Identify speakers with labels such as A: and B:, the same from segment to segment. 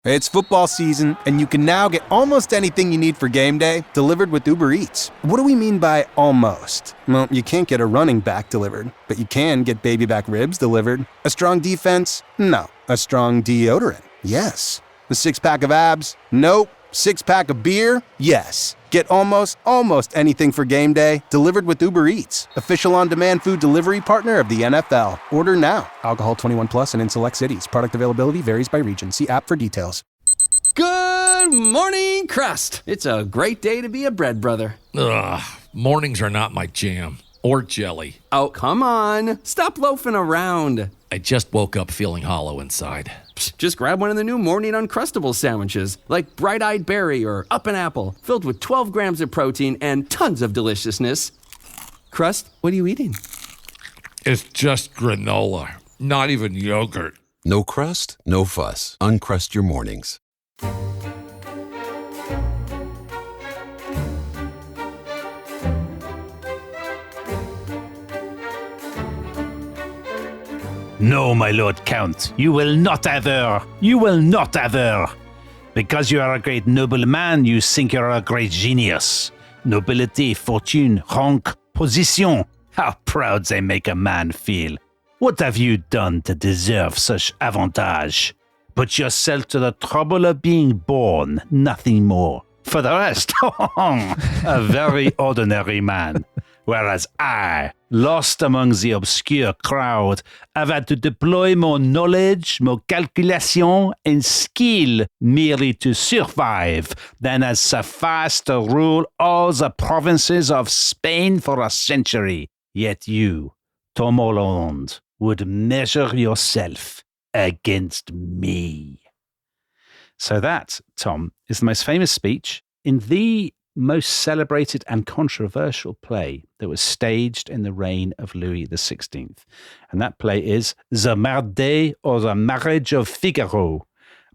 A: It's football season, and you can now get almost anything you need for game day delivered with Uber Eats. What do we mean by almost? Well, you can't get a running back delivered, but you can get baby back ribs delivered. A strong defense? No. A strong deodorant? Yes. The six-pack of abs? Nope. Six-pack of beer? Yes. Get almost anything for game day delivered with Uber Eats, official on-demand food delivery partner of the NFL. Order now. Alcohol 21 plus and in select cities. Product availability varies by region. See app for details.
B: Good morning, crust. It's a great day to be a bread brother.
C: Ugh, mornings are not my jam. Or jelly.
B: Oh, come on. Stop loafing around.
C: I just woke up feeling hollow inside.
B: Just grab one of the new Morning Uncrustables sandwiches, like Bright-Eyed Berry or Up and Apple, filled with 12 grams of protein and tons of deliciousness. Crust, what are you eating?
C: It's just granola, not even yogurt.
D: No crust, no fuss. Uncrust your mornings.
E: No, my Lord Count, you will not have her. You will not have her. Because you are a great nobleman, you think you are a great genius. Nobility, fortune, rank, position. How proud they make a man feel. What have you done to deserve such avantage? Put yourself to the trouble of being born, nothing more. For the rest, a very ordinary man. Whereas I, lost among the obscure crowd, have had to deploy more knowledge, more calculation, and skill merely to survive than has sufficed to rule all the provinces of Spain for a century. Yet you, Tom Holland, would measure yourself against me. So that, Tom, is the most famous speech in the most celebrated and controversial play that was staged in the reign of Louis XVI. And that play is The Mariage or The Marriage of Figaro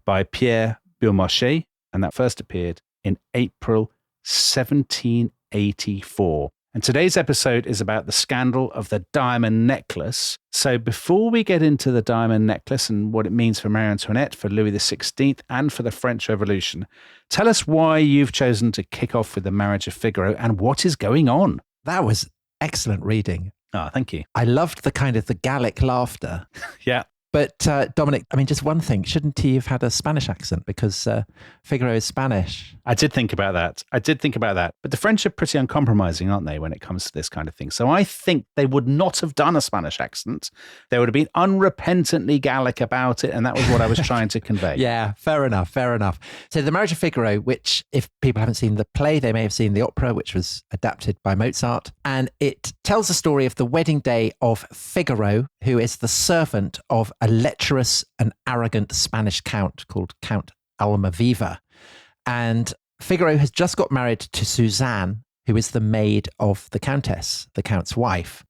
E: by Pierre Beaumarchais. And that first appeared in April 1784. And today's episode is about the scandal of the diamond necklace. So before we get into the diamond necklace and what it means for Marie Antoinette, for Louis XVI, and for the French Revolution, tell us why you've chosen to kick off with the Marriage of Figaro and what is going on.
F: That was excellent reading.
E: Oh, thank you.
F: I loved the kind of the Gallic laughter.
E: Yeah.
F: But Dominic, I mean, just one thing, shouldn't he have had a Spanish accent? Because Figaro is Spanish.
E: I did think about that. But the French are pretty uncompromising, aren't they, when it comes to this kind of thing? So I think they would not have done a Spanish accent. They would have been unrepentantly Gallic about it. And that was what I was trying to convey.
F: Yeah, fair enough. So The Marriage of Figaro, which if people haven't seen the play, they may have seen the opera, which was adapted by Mozart. And it tells the story of the wedding day of Figaro, who is the servant of a lecherous and arrogant Spanish count called Count Almaviva. And Figaro has just got married to Suzanne, who is the maid of the countess, the count's wife.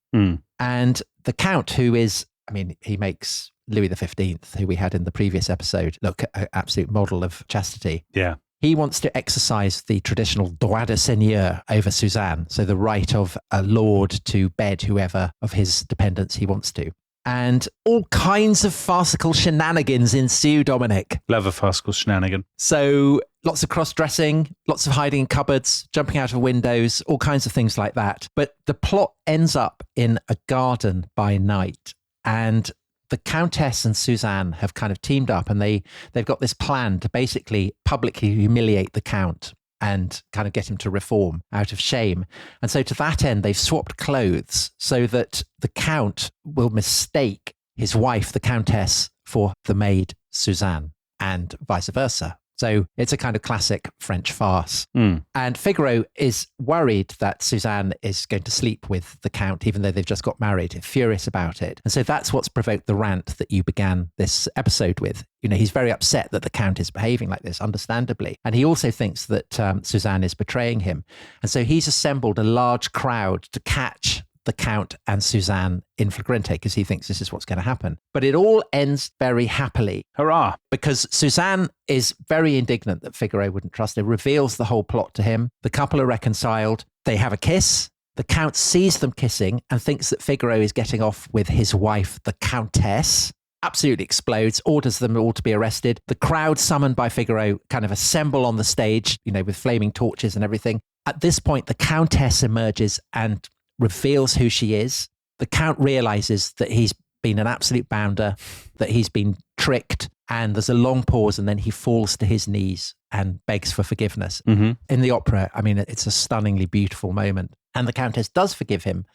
F: And the count, who is, I mean, he makes Louis XV, who we had in the previous episode, look, an absolute model of chastity.
E: Yeah.
F: He wants to exercise the traditional droit de seigneur over Suzanne, so the right of a lord to bed whoever of his dependents he wants to. And all kinds of farcical shenanigans ensue, Dominic.
E: Love a farcical shenanigan.
F: So lots of cross-dressing, lots of hiding in cupboards, jumping out of windows, all kinds of things like that. But the plot ends up in a garden by night. And the Countess and Suzanne have kind of teamed up, and they've got this plan to basically publicly humiliate the Count and kind of get him to reform out of shame. And so to that end, they've swapped clothes so that the Count will mistake his wife, the Countess, for the maid, Suzanne, and vice versa. So it's a kind of classic French farce. And Figaro is worried that Suzanne is going to sleep with the Count, even though they've just got married, furious about it. And so that's what's provoked the rant that you began this episode with. You know, he's very upset that the Count is behaving like this, understandably. And he also thinks that Suzanne is betraying him. And so he's assembled a large crowd to catch the Count and Suzanne in flagrante, because he thinks this is what's going to happen. But it all ends very happily.
E: Hurrah!
F: Because Suzanne is very indignant that Figaro wouldn't trust her, reveals the whole plot to him. The couple are reconciled. They have a kiss. The Count sees them kissing and thinks that Figaro is getting off with his wife, the Countess. absolutely explodes, orders them all to be arrested. The crowd summoned by Figaro kind of assemble on the stage, with flaming torches and everything. At this point, the Countess emerges and reveals who she is. The Count realizes that he's been an absolute bounder, that he's been tricked, and there's a long pause, and then he falls to his knees and begs for forgiveness.
E: Mm-hmm.
F: In the opera, it's a stunningly beautiful moment. And the Countess does forgive him,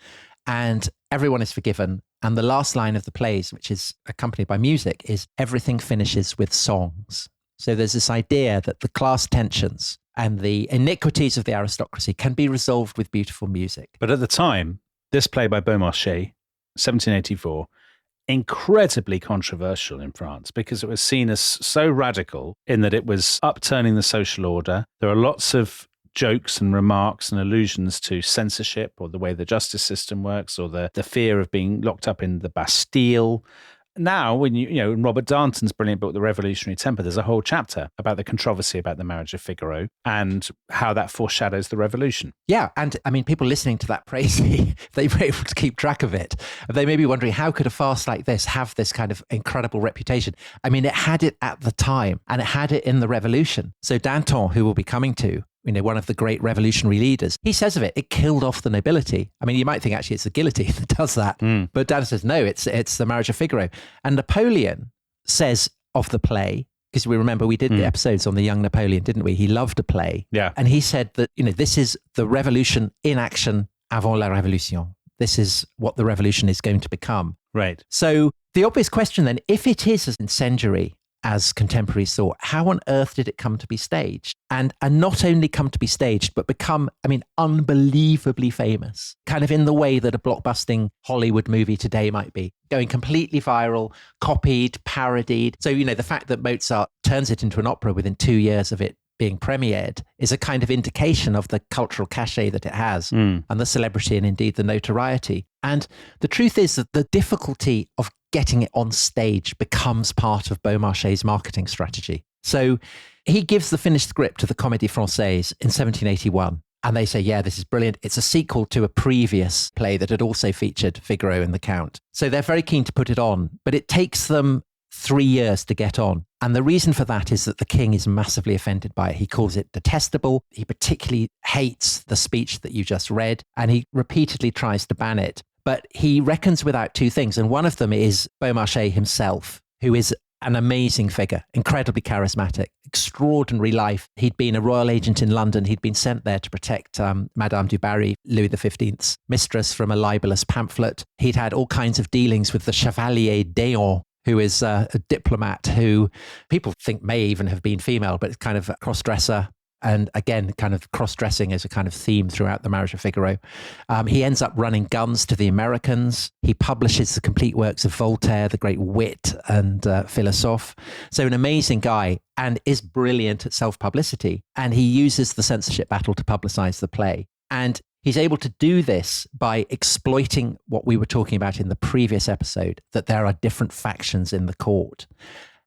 F: and everyone is forgiven. And the last line of the plays, which is accompanied by music, is everything finishes with songs. So there's this idea that the class tensions and the iniquities of the aristocracy can be resolved with beautiful music.
E: But at the time, this play by Beaumarchais, 1784, incredibly controversial in France because it was seen as so radical in that it was upturning the social order. There are lots of jokes and remarks and allusions to censorship or the way the justice system works or the fear of being locked up in the Bastille. Now, when in Robert Darnton's brilliant book, The Revolutionary Temper, there's a whole chapter about the controversy about the marriage of Figaro and how that foreshadows the revolution.
F: Yeah. And people listening to that praise, they were able to keep track of it. They may be wondering, how could a farce like this have this kind of incredible reputation? It had it at the time and it had it in the revolution. So Danton, who we'll be coming to, one of the great revolutionary leaders, he says of it, it killed off the nobility. You might think actually it's the guillotine that does that. But Dan says, no, it's the marriage of Figaro. And Napoleon says of the play, because we remember we did the episodes on the young Napoleon, didn't we? He loved a play.
E: Yeah.
F: And he said that, this is the revolution in action avant la révolution. This is what the revolution is going to become.
E: Right.
F: So the obvious question then, if it is as incendiary as contemporaries thought, how on earth did it come to be staged? And not only come to be staged, but become, unbelievably famous, kind of in the way that a blockbusting Hollywood movie today might be, going completely viral, copied, parodied. So, the fact that Mozart turns it into an opera within 2 years of it being premiered is a kind of indication of the cultural cachet that it has and the celebrity and indeed the notoriety. And the truth is that the difficulty of getting it on stage becomes part of Beaumarchais' marketing strategy. So he gives the finished script to the Comédie Française in 1781. And they say, yeah, this is brilliant. It's a sequel to a previous play that had also featured Figaro and the Count. So they're very keen to put it on, but it takes them 3 years to get on. And the reason for that is that the king is massively offended by it. He calls it detestable. He particularly hates the speech that you just read, and he repeatedly tries to ban it. But he reckons without two things. And one of them is Beaumarchais himself, who is an amazing figure, incredibly charismatic, extraordinary life. He'd been a royal agent in London. He'd been sent there to protect Madame du Barry, Louis XV's mistress, from a libelous pamphlet. He'd had all kinds of dealings with the Chevalier d'Eon, who is a diplomat who people think may even have been female, but it's kind of a cross-dresser. And again, kind of cross-dressing is a kind of theme throughout the marriage of Figaro. He ends up running guns to the Americans. He publishes the complete works of Voltaire, the great wit and philosophe. So an amazing guy, and is brilliant at self-publicity. And he uses the censorship battle to publicize the play. And he's able to do this by exploiting what we were talking about in the previous episode, that there are different factions in the court.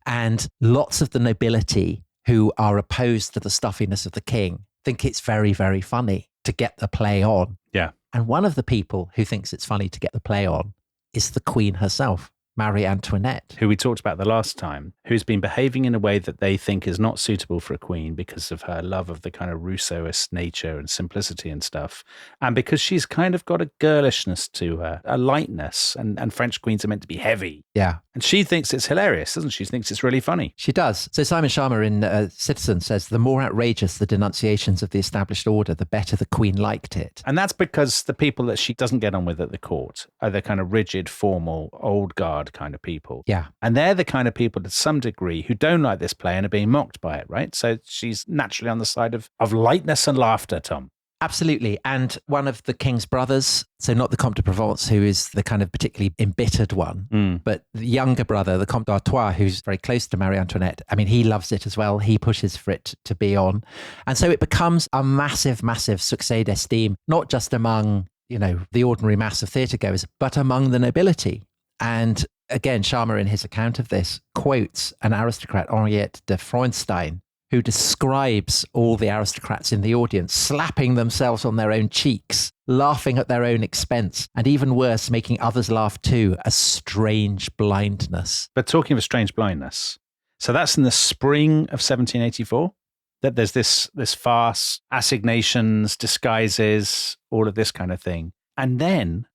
F: And lots of the nobility who are opposed to the stuffiness of the king think it's very, very funny to get the play on.
E: Yeah.
F: And one of the people who thinks it's funny to get the play on is the queen herself, Marie Antoinette.
E: Who we talked about the last time, who's been behaving in a way that they think is not suitable for a queen because of her love of the kind of Rousseauist nature and simplicity and stuff. And because she's kind of got a girlishness to her, a lightness, and French queens are meant to be heavy.
F: Yeah.
E: And she thinks it's hilarious, doesn't she? She thinks it's really funny.
F: She does. So Simon Sharma in Citizen says, the more outrageous the denunciations of the established order, the better the queen liked it.
E: And that's because the people that she doesn't get on with at the court are the kind of rigid, formal, old guard kind of people.
F: Yeah.
E: And they're the kind of people to some degree who don't like this play and are being mocked by it, right? So she's naturally on the side of lightness and laughter, Tom.
F: Absolutely. And one of the king's brothers, so not the Comte de Provence, who is the kind of particularly embittered one, but the younger brother, the Comte d'Artois, who's very close to Marie Antoinette. I mean, he loves it as well. He pushes for it to be on. And so it becomes a massive, massive succès d'estime, not just among, the ordinary mass of theatre goers, but among the nobility. And again, Sharma, in his account of this, quotes an aristocrat, Henriette de Frauenstein, who describes all the aristocrats in the audience slapping themselves on their own cheeks, laughing at their own expense, and even worse, making others laugh too, a strange blindness.
E: But talking of a strange blindness, so that's in the spring of 1784, that there's this farce, assignations, disguises, all of this kind of thing. And then,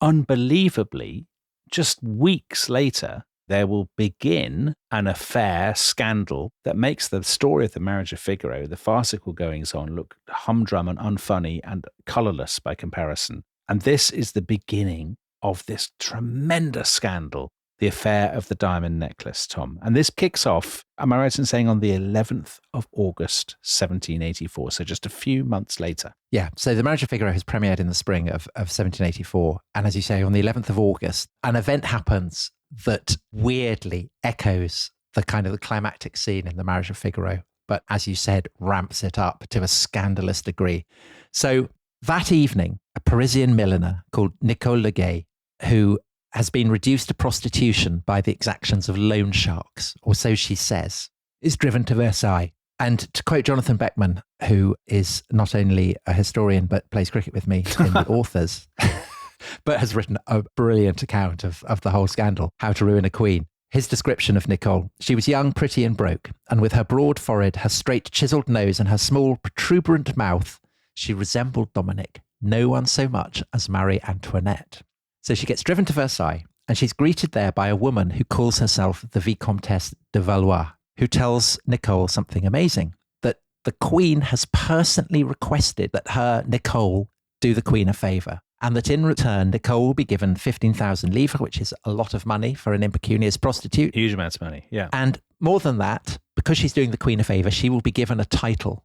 E: unbelievably, just weeks later, there will begin an affair, scandal, that makes the story of the marriage of Figaro, the farcical goings-on, look humdrum and unfunny and colourless by comparison. And this is the beginning of this tremendous scandal, the affair of the diamond necklace, Tom. And this kicks off, am I right in saying, on the 11th of August, 1784, so just a few months later.
F: Yeah, so the Marriage of Figaro has premiered in the spring of 1784. And as you say, on the 11th of August, an event happens that weirdly echoes the kind of the climactic scene in the Marriage of Figaro, but as you said, ramps it up to a scandalous degree. So that evening, a Parisian milliner called Nicole Le Guay, who has been reduced to prostitution by the exactions of loan sharks, or so she says, is driven to Versailles. And to quote Jonathan Beckman, who is not only a historian but plays cricket with me in the authors, but has written a brilliant account of the whole scandal, How to Ruin a Queen. His description of Nicole: she was young, pretty and broke, and with her broad forehead, her straight chiselled nose and her small protuberant mouth, she resembled Dominic, no one so much as Marie Antoinette. So she gets driven to Versailles, and she's greeted there by a woman who calls herself the Vicomtesse de Valois, who tells Nicole something amazing, that the Queen has personally requested that her, Nicole, do the Queen a favour, and that in return, Nicole will be given 15,000 livres, which is a lot of money for an impecunious prostitute.
E: Huge amounts of money, yeah.
F: And more than that, because she's doing the Queen a favour, she will be given a title.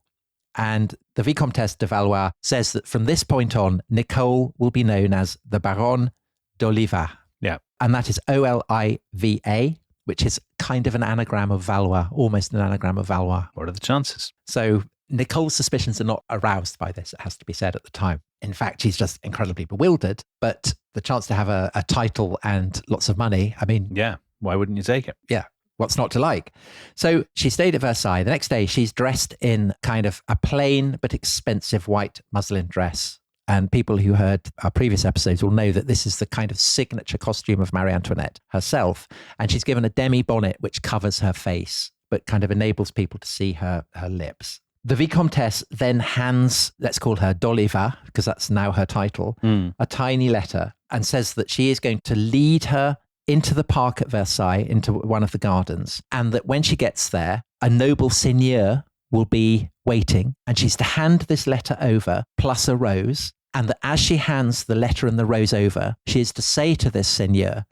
F: And the Vicomtesse de Valois says that from this point on, Nicole will be known as the Baronne d'Oliva.
E: Yeah.
F: And that is Oliva, which is kind of an anagram of Valois, almost an anagram of Valois.
E: What are the chances?
F: So Nicole's suspicions are not aroused by this, it has to be said at the time. In fact, she's just incredibly bewildered, but the chance to have a title and lots of money, I mean...
E: Yeah, why wouldn't you take it?
F: Yeah, what's not to like? So she stayed at Versailles. The next day, she's dressed in kind of a plain but expensive white muslin dress. And people who heard our previous episodes will know that this is the kind of signature costume of Marie Antoinette herself. And she's given a demi-bonnet which covers her face, but kind of enables people to see her lips. The Vicomtesse then hands, let's call her d'Oliva, because that's now her title, a tiny letter, and says that she is going to lead her into the park at Versailles, into one of the gardens, and that when she gets there, a noble seigneur will be waiting, and she's to hand this letter over, plus a rose, and that as she hands the letter and the rose over, she is to say to this seigneur,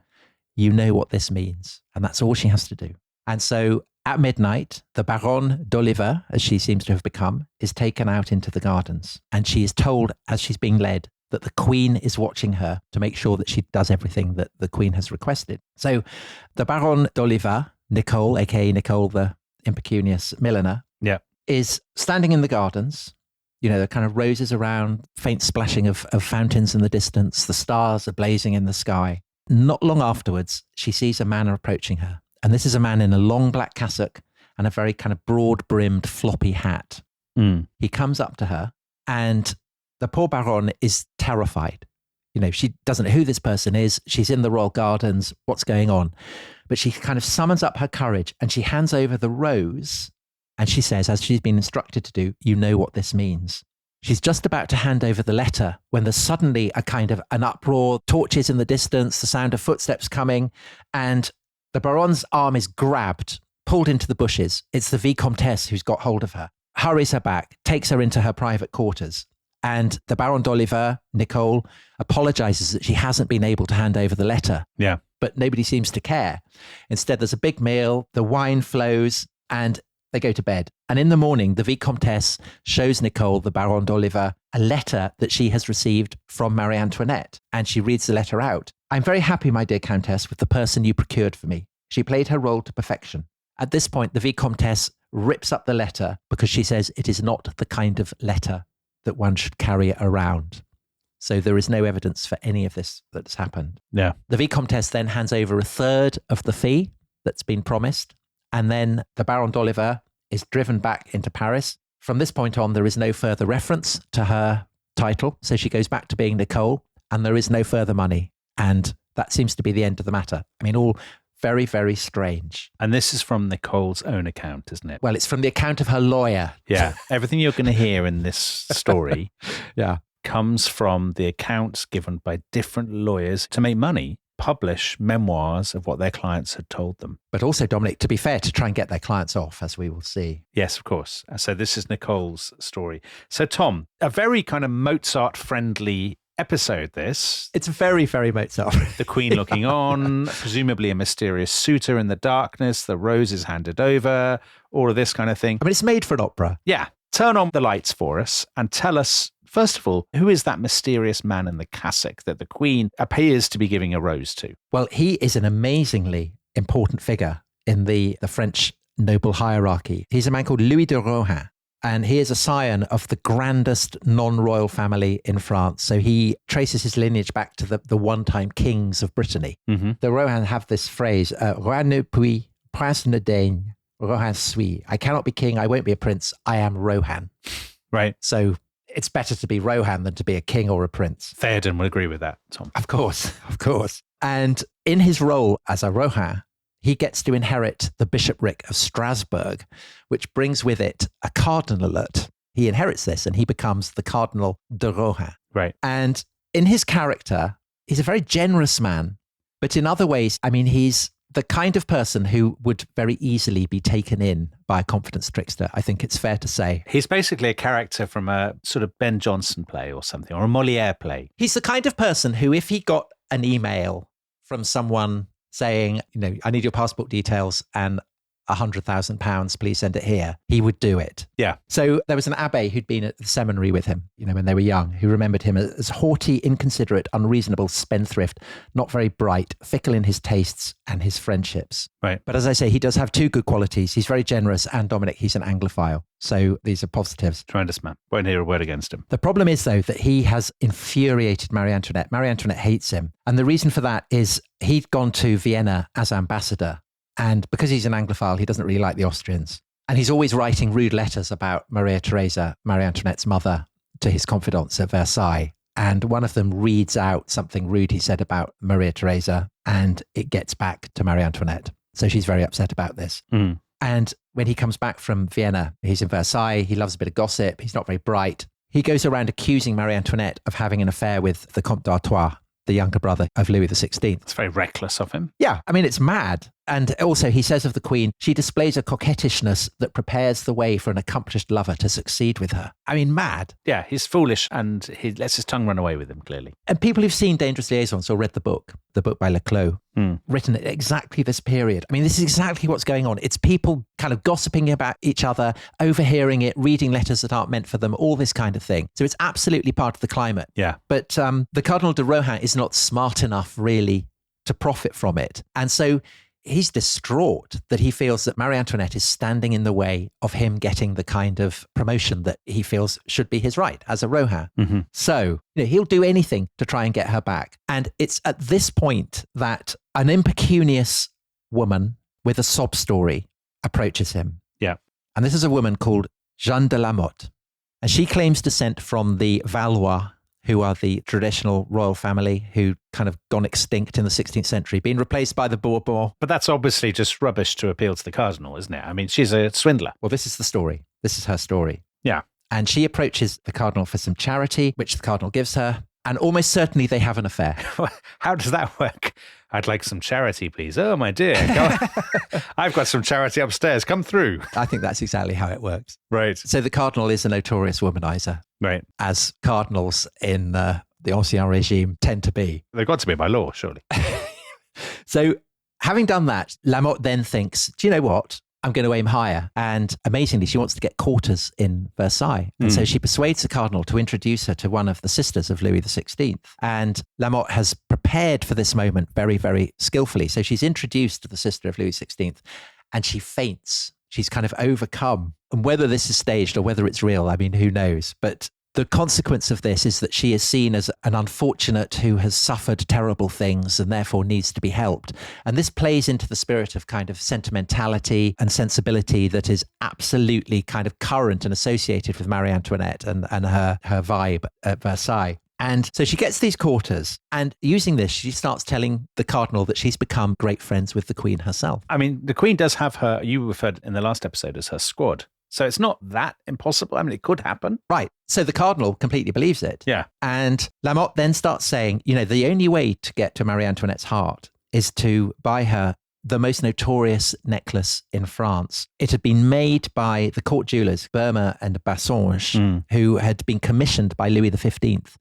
F: you know what this means. And that's all she has to do. And so at midnight, the Baronne d'Oliva, as she seems to have become, is taken out into the gardens. And she is told, as she's being led, that the Queen is watching her to make sure that she does everything that the Queen has requested. So the Baronne d'Oliva, Nicole, aka Nicole the impecunious milliner, is standing in the gardens. You know, the kind of roses around, faint splashing of fountains in the distance, the stars are blazing in the sky. Not long afterwards, she sees a man approaching her. And this is a man in a long black cassock and a very kind of broad-brimmed floppy hat. He comes up to her, and the poor Baronne is terrified. You know, she doesn't know who this person is. She's in the royal gardens. What's going on? But she kind of summons up her courage, and she hands over the rose, and she says, as she's been instructed to do, you know what this means. She's just about to hand over the letter when there's suddenly a kind of an uproar, torches in the distance, the sound of footsteps coming, and the Baronne's arm is grabbed, pulled into the bushes. It's the Vicomtesse who's got hold of her, hurries her back, takes her into her private quarters. And the Baronne d'Oliva, Nicole, apologizes that she hasn't been able to hand over the letter.
E: Yeah.
F: But nobody seems to care. Instead, there's a big meal, the wine flows, and they go to bed. And in the morning, the Vicomtesse shows Nicole, the Baronne d'Oliva, a letter that she has received from Marie Antoinette. And she reads the letter out. I'm very happy, my dear Countess, with the person you procured for me. She played her role to perfection. At this point, the Vicomtesse rips up the letter because she says it is not the kind of letter that one should carry around. So there is no evidence for any of this that's happened.
E: Yeah.
F: The Vicomtesse then hands over a third of the fee that's been promised. And then the Baronne d'Oliva is driven back into Paris. From this point on, there is no further reference to her title. So she goes back to being Nicole, and there is no further money. And that seems to be the end of the matter. I mean, all very, very strange.
E: And this is from Nicole's own account, isn't it?
F: Well, it's from the account of her lawyer.
E: Yeah. Everything you're going to hear in this story
F: Yeah.
E: comes from the accounts given by different lawyers to make money, publish memoirs of what their clients had told them.
F: But also, Dominic, to be fair, to try and get their clients off, as we will see.
E: Yes, of course. So this is Nicole's story. So Tom, a very kind of Mozart-friendly episode, this.
F: It's very, very Mozart.
E: The Queen looking on, presumably a mysterious suitor in the darkness, the rose is handed over, all of this kind of thing.
F: I mean, it's made for an opera.
E: Yeah. Turn on the lights for us and tell us, first of all, who is that mysterious man in the cassock that the Queen appears to be giving a rose to?
F: Well, he is an amazingly important figure in the French noble hierarchy. He's a man called Louis de Rohan, and he is a scion of the grandest non-royal family in France. So he traces his lineage back to the one-time kings of Brittany.
E: Mm-hmm.
F: The Rohan have this phrase, Roi ne puis, prince ne daigne, Rohan suis. I cannot be king, I won't be a prince, I am Rohan.
E: Right.
F: So it's better to be Rohan than to be a king or a prince.
E: Theoden would agree with that, Tom.
F: Of course, of course. And in his role as a Rohan, he gets to inherit the bishopric of Strasbourg, which brings with it a cardinalate. He inherits this and he becomes the Cardinal de Rohan.
E: Right.
F: And in his character, he's a very generous man. But in other ways, I mean, he's the kind of person who would very easily be taken in by a confidence trickster. I think it's fair to say.
E: He's basically a character from a sort of Ben Jonson play or something, or a Molière play.
F: He's the kind of person who, if he got an email from someone saying, you know, I need your passport details and £100,000, please send it here, he would do it.
E: Yeah.
F: So there was an abbé who'd been at the seminary with him, you know, when they were young, who remembered him as haughty, inconsiderate, unreasonable spendthrift, not very bright, fickle in his tastes and his friendships.
E: Right.
F: But as I say, he does have two good qualities. He's very generous, and Dominic, he's an Anglophile. So these are positives.
E: Tremendous man. Won't hear a word against him.
F: The problem is, though, that he has infuriated Marie Antoinette. Marie Antoinette hates him. And the reason for that is he'd gone to Vienna as ambassador. And because he's an Anglophile, he doesn't really like the Austrians. And he's always writing rude letters about Maria Theresa, Marie Antoinette's mother, to his confidants at Versailles. And one of them reads out something rude he said about Maria Theresa, and it gets back to Marie Antoinette. So she's very upset about this.
E: Mm.
F: And when he comes back from Vienna, he's in Versailles, he loves a bit of gossip, he's not very bright. He goes around accusing Marie Antoinette of having an affair with the Comte d'Artois, the younger brother of Louis XVI.
E: It's very reckless of him.
F: Yeah, I mean, it's mad. And also he says of the Queen, she displays a coquettishness that prepares the way for an accomplished lover to succeed with her. I mean, mad.
E: Yeah, he's foolish and he lets his tongue run away with him, clearly.
F: And people who've seen Dangerous Liaisons or read the book by Leclos, written at exactly this period. I mean, this is exactly what's going on. It's people kind of gossiping about each other, overhearing it, reading letters that aren't meant for them, all this kind of thing. So it's absolutely part of the climate.
E: Yeah.
F: But the Cardinal de Rohan is not smart enough really to profit from it. And so he's distraught that he feels that Marie Antoinette is standing in the way of him getting the kind of promotion that he feels should be his right as a Rohan.
E: Mm-hmm.
F: So he'll do anything to try and get her back. And it's at this point that an impecunious woman with a sob story approaches him.
E: Yeah.
F: And this is a woman called Jeanne de la Motte. And she claims descent from the Valois, who are the traditional royal family who kind of gone extinct in the 16th century, being replaced by the Bourbons.
E: But that's obviously just rubbish to appeal to the Cardinal, isn't it? I mean, she's a swindler.
F: Well, this is the story. This is her story.
E: Yeah.
F: And she approaches the Cardinal for some charity, which the Cardinal gives her. And almost certainly they have an affair.
E: How does that work? I'd like some charity, please. Oh, my dear. I've got some charity upstairs. Come through.
F: I think that's exactly how it works.
E: Right.
F: So the Cardinal is a notorious womanizer.
E: Right.
F: As cardinals in the Ancien Regime tend to be.
E: They've got to be by law, surely.
F: So having done that, La Motte then thinks, do you know what? I'm going to aim higher. And amazingly, she wants to get quarters in Versailles. And so she persuades the Cardinal to introduce her to one of the sisters of Louis XVI. And La Motte has prepared for this moment very, very skillfully. So she's introduced to the sister of Louis XVI and she faints. She's kind of overcome. And whether this is staged or whether it's real, I mean, who knows? But The consequence of this is that she is seen as an unfortunate who has suffered terrible things and therefore needs to be helped. And this plays into the spirit of kind of sentimentality and sensibility that is absolutely kind of current and associated with Marie Antoinette and her vibe at Versailles. And so she gets these quarters, and using this, she starts telling the cardinal that she's become great friends with the queen herself.
E: I mean, the queen does have her, you referred in the last episode as her squad. So it's not that impossible. I mean, it could happen.
F: Right. So the cardinal completely believes it.
E: Yeah.
F: And La Motte then starts saying, the only way to get to Marie Antoinette's heart is to buy her the most notorious necklace in France. It had been made by the court jewelers, Burma and Bassange, who had been commissioned by Louis XV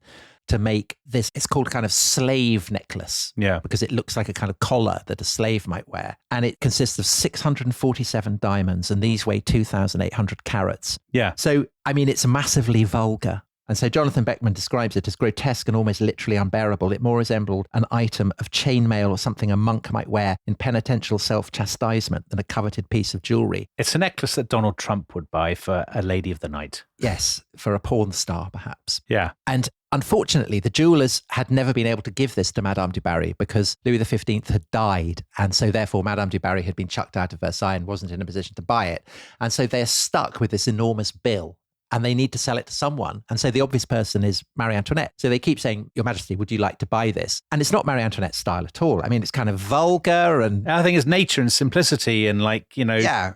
F: to make this. It's called kind of slave necklace.
E: Yeah.
F: Because it looks like a kind of collar that a slave might wear. And it consists of 647 diamonds, and these weigh 2,800 carats.
E: Yeah.
F: So, I mean, it's massively vulgar. And so Jonathan Beckman describes it as grotesque and almost literally unbearable. It more resembled an item of chainmail or something a monk might wear in penitential self-chastisement than a coveted piece of jewellery.
E: It's a necklace that Donald Trump would buy for a lady of the night.
F: Yes, for a porn star, perhaps.
E: Yeah.
F: And unfortunately, the jewellers had never been able to give this to Madame du Barry because Louis XV had died. And so therefore, Madame du Barry had been chucked out of Versailles and wasn't in a position to buy it. And so they're stuck with this enormous bill. And they need to sell it to someone. And so the obvious person is Marie Antoinette. So they keep saying, Your Majesty, would you like to buy this? And it's not Marie Antoinette's style at all. I mean, it's kind of vulgar and...
E: I think it's nature and simplicity and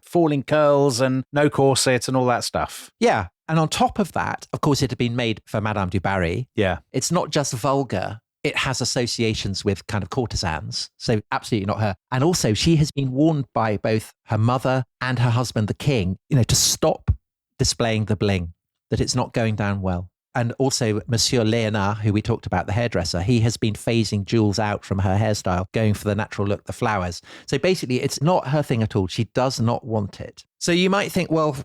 E: falling curls and no corset and all that stuff.
F: Yeah. And on top of that, of course, it had been made for Madame du Barry.
E: Yeah.
F: It's not just vulgar. It has associations with kind of courtesans. So absolutely not her. And also she has been warned by both her mother and her husband, the king, to stop displaying the bling, that it's not going down well. And also Monsieur Léonard, who we talked about, the hairdresser, he has been phasing jewels out from her hairstyle, going for the natural look, the flowers. So basically, it's not her thing at all. She does not want it. So you might think, well,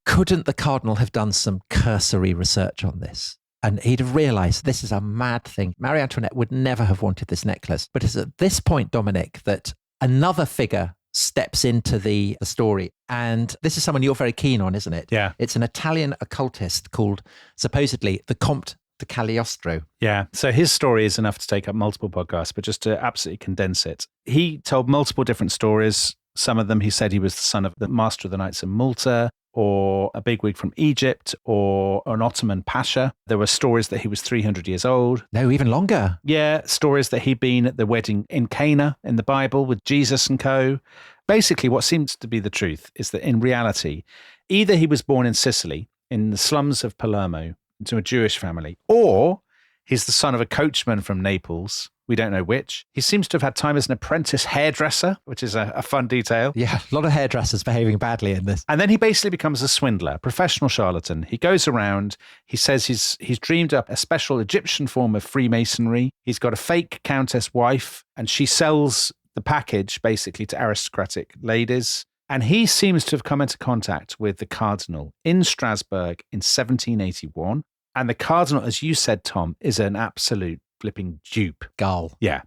F: couldn't the cardinal have done some cursory research on this? And he'd have realised this is a mad thing. Marie Antoinette would never have wanted this necklace. But it's at this point, Dominic, that another figure steps into the story. And this is someone you're very keen on, isn't it?
E: Yeah.
F: It's an Italian occultist called, supposedly, the Comte de Cagliostro.
E: Yeah. So his story is enough to take up multiple podcasts, but just to absolutely condense it, he told multiple different stories. Some of them, he said he was the son of the Master of the Knights of Malta, or a bigwig from Egypt, or an Ottoman pasha. There were stories that he was 300 years old.
F: No, even longer.
E: Yeah, stories that he'd been at the wedding in Cana in the Bible with Jesus and co. Basically, what seems to be the truth is that in reality, either he was born in Sicily, in the slums of Palermo, into a Jewish family, or he's the son of a coachman from Naples. We don't know which. He seems to have had time as an apprentice hairdresser, which is a fun detail.
F: Yeah, a lot of hairdressers behaving badly in this.
E: And then he basically becomes a swindler, a professional charlatan. He goes around, he says he's dreamed up a special Egyptian form of Freemasonry. He's got a fake countess wife, and she sells the package basically to aristocratic ladies. And he seems to have come into contact with the Cardinal in Strasbourg in 1781. And the Cardinal, as you said, Tom, is an absolute flipping dupe.
F: Gull.
E: Yeah.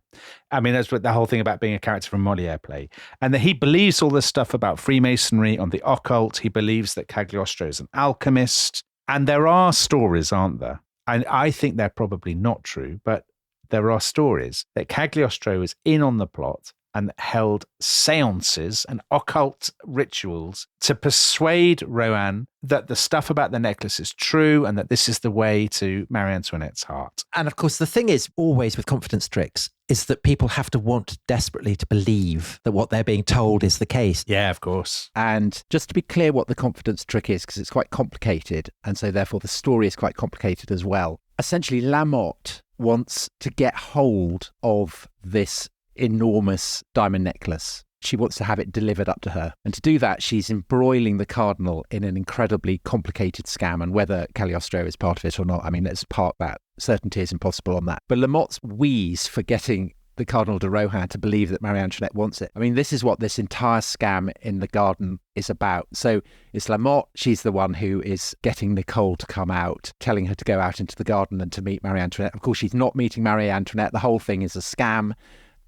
E: I mean, that's what the whole thing about being a character from Moliere play. And that he believes all this stuff about Freemasonry on the occult. He believes that Cagliostro is an alchemist. And there are stories, aren't there? And I think they're probably not true, but there are stories that Cagliostro is in on the plot and held seances and occult rituals to persuade Rohan that the stuff about the necklace is true and that this is the way to Marie Antoinette's heart.
F: And of course, the thing is always with confidence tricks is that people have to want desperately to believe that what they're being told is the case.
E: Yeah, of course.
G: And just to be clear what the confidence trick is, because it's quite complicated, and so therefore the story is quite complicated as well. Essentially, La Motte wants to get hold of this enormous diamond necklace. She wants to have it delivered up to her. And to do that, she's embroiling the Cardinal in an incredibly complicated scam. And whether Cagliostro is part of it or not, I mean, let's park that. Certainty is impossible on that. But La Motte's wheeze for getting the Cardinal de Rohan to believe that Marie Antoinette wants it. I mean, this is what this entire scam in the garden is about. So it's La Motte. She's the one who is getting Nicole to come out, telling her to go out into the garden and to meet Marie Antoinette. Of course, she's not meeting Marie Antoinette. The whole thing is a scam.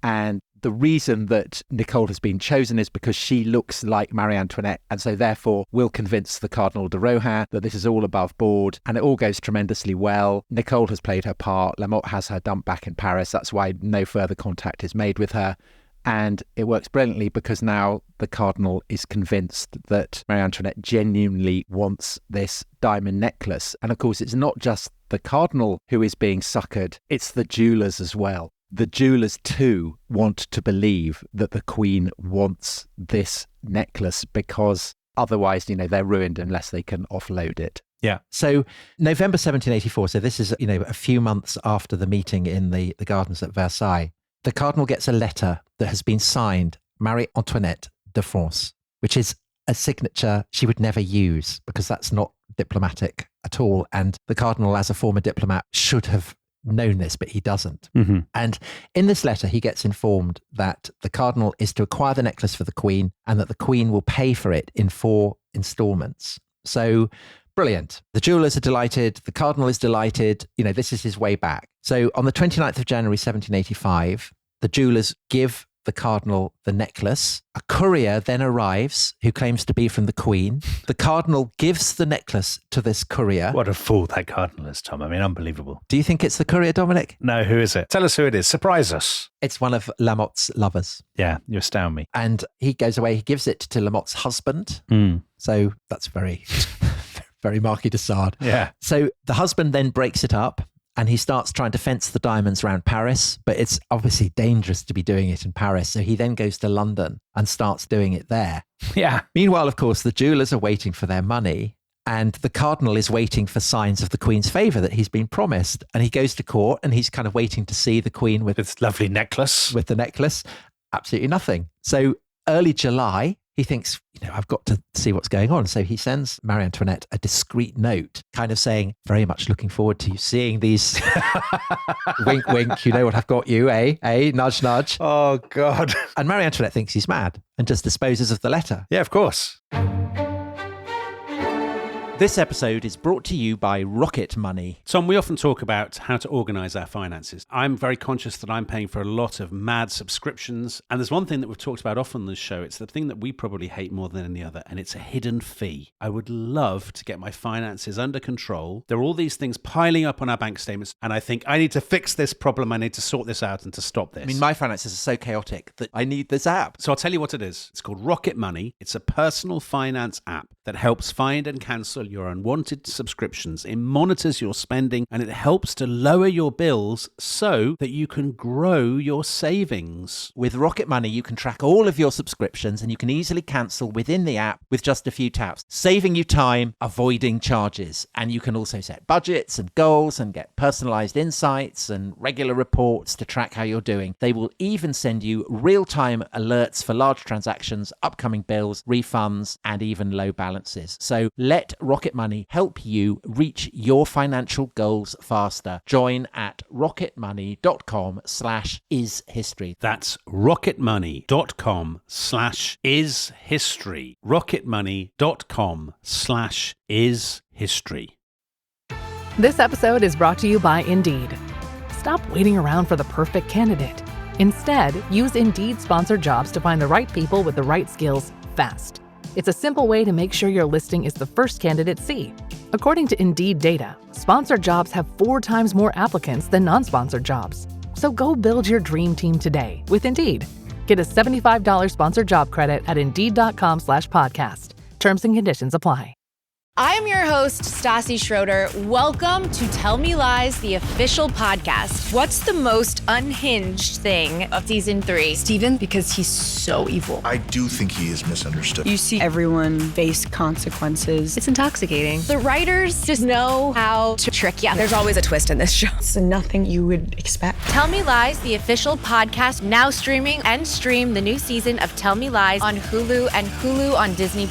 G: And the reason that Nicole has been chosen is because she looks like Marie Antoinette, and so therefore will convince the Cardinal de Rohan that this is all above board, and it all goes tremendously well. Nicole has played her part. La Motte has her dump back in Paris. That's why no further contact is made with her. And it works brilliantly because now the Cardinal is convinced that Marie Antoinette genuinely wants this diamond necklace. And of course, it's not just the Cardinal who is being suckered, it's the jewellers as well. The jewellers too want to believe that the Queen wants this necklace because otherwise, they're ruined unless they can offload it.
F: Yeah. So November 1784, so this is, a few months after the meeting in the gardens at Versailles, the Cardinal gets a letter that has been signed Marie Antoinette de France, which is a signature she would never use because that's not diplomatic at all. And the Cardinal, as a former diplomat, should have known this, but he doesn't.
G: Mm-hmm.
F: And in this letter, he gets informed that the Cardinal is to acquire the necklace for the Queen and that the Queen will pay for it in 4 installments. So brilliant. The jewellers are delighted. The Cardinal is delighted. This is his way back. So on the 29th of January, 1785, the jewellers give the Cardinal the necklace. A courier then arrives who claims to be from the Queen. The Cardinal gives the necklace to this courier.
E: What a fool that Cardinal is, Tom. I mean, unbelievable.
F: Do you think it's the courier, Dominic?
E: No, who is it? Tell us who it is. Surprise us.
F: It's one of La Motte's lovers.
E: Yeah, you astound me.
F: And he goes away. He gives it to La Motte's husband. So that's very, very Marquis de Sade.
E: Yeah.
F: So the husband then breaks it up. And he starts trying to fence the diamonds around Paris, but it's obviously dangerous to be doing it in Paris. So he then goes to London and starts doing it there.
E: Yeah.
F: Meanwhile, of course, the jewellers are waiting for their money and the Cardinal is waiting for signs of the Queen's favour that he's been promised. And he goes to court and he's kind of waiting to see the Queen with
E: this lovely necklace.
F: With the necklace. Absolutely nothing. So early July, he thinks, I've got to see what's going on. So he sends Marie Antoinette a discreet note, kind of saying, very much looking forward to you seeing these. Wink, wink, you know what I've got you, eh? Nudge, nudge.
E: Oh, God.
F: And Marie Antoinette thinks he's mad and just disposes of the letter.
E: Yeah, of course.
F: This episode is brought to you by Rocket Money.
H: Tom, we often talk about how to organise our finances. I'm very conscious that I'm paying for a lot of mad subscriptions. And there's one thing that we've talked about often on this show. It's the thing that we probably hate more than any other, and it's a hidden fee. I would love to get my finances under control. There are all these things piling up on our bank statements, and I think I need to fix this problem. I need to sort this out and to stop this.
F: I mean, my finances are so chaotic that I need this app.
H: So I'll tell you what it is. It's called Rocket Money. It's a personal finance app that helps find and cancel your unwanted subscriptions. It monitors your spending and it helps to lower your bills so that you can grow your savings.
F: With Rocket Money, you can track all of your subscriptions and you can easily cancel within the app with just a few taps, saving you time, avoiding charges. And you can also set budgets and goals and get personalized insights and regular reports to track how you're doing. They will even send you real-time alerts for large transactions, upcoming bills, refunds, and even low balances. So let Rocket Money help you reach your financial goals faster. Join at rocketmoney.com/ishistory.
H: That's rocketmoney.com/ishistory. rocketmoney.com/ishistory.
I: This episode is brought to you by Indeed. Stop waiting around for the perfect candidate. Instead, use Indeed sponsored jobs to find the right people with the right skills fast. It's a simple way to make sure your listing is the first candidates see. According to Indeed data, sponsored jobs have 4 times more applicants than non-sponsored jobs. So go build your dream team today with Indeed. Get a $75 sponsored job credit at Indeed.com/podcast. Terms and conditions apply.
J: I am your host, Stassi Schroeder. Welcome to Tell Me Lies, the official podcast. What's the most unhinged thing of season 3?
K: Steven, because he's so evil.
L: I do think he is misunderstood.
K: You see everyone face consequences. It's intoxicating.
J: The writers just know how to trick you.
K: There's always a twist in this show. It's nothing you would expect.
J: Tell Me Lies, the official podcast, now streaming, and stream the new season of Tell Me Lies on Hulu and Hulu on Disney+.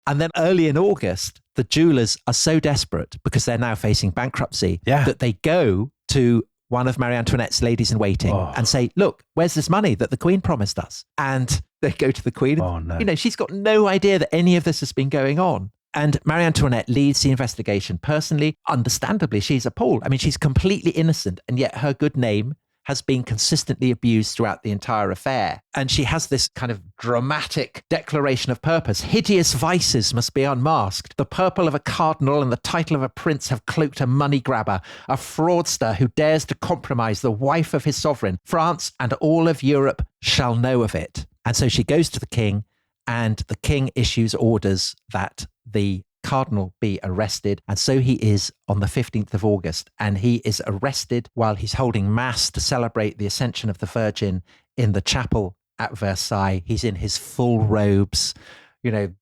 F: And then early in August, the jewelers are so desperate because they're now facing bankruptcy that they go to one of Marie Antoinette's ladies in waiting and say, look, where's this money that the Queen promised us? And they go to the Queen.
E: Oh, no.
F: She's got no idea that any of this has been going on. And Marie Antoinette leads the investigation personally. Understandably, she's appalled. I mean, she's completely innocent, and yet her good name has been consistently abused throughout the entire affair. And she has this kind of dramatic declaration of purpose. Hideous vices must be unmasked. The purple of a cardinal and the title of a prince have cloaked a money grabber, a fraudster who dares to compromise the wife of his sovereign. France and all of Europe shall know of it. And so she goes to the king, and the king issues orders that the cardinal be arrested. And so he is on the 15th of August, and he is arrested while he's holding mass to celebrate the Ascension of the Virgin in the chapel at Versailles. He's in his full robes,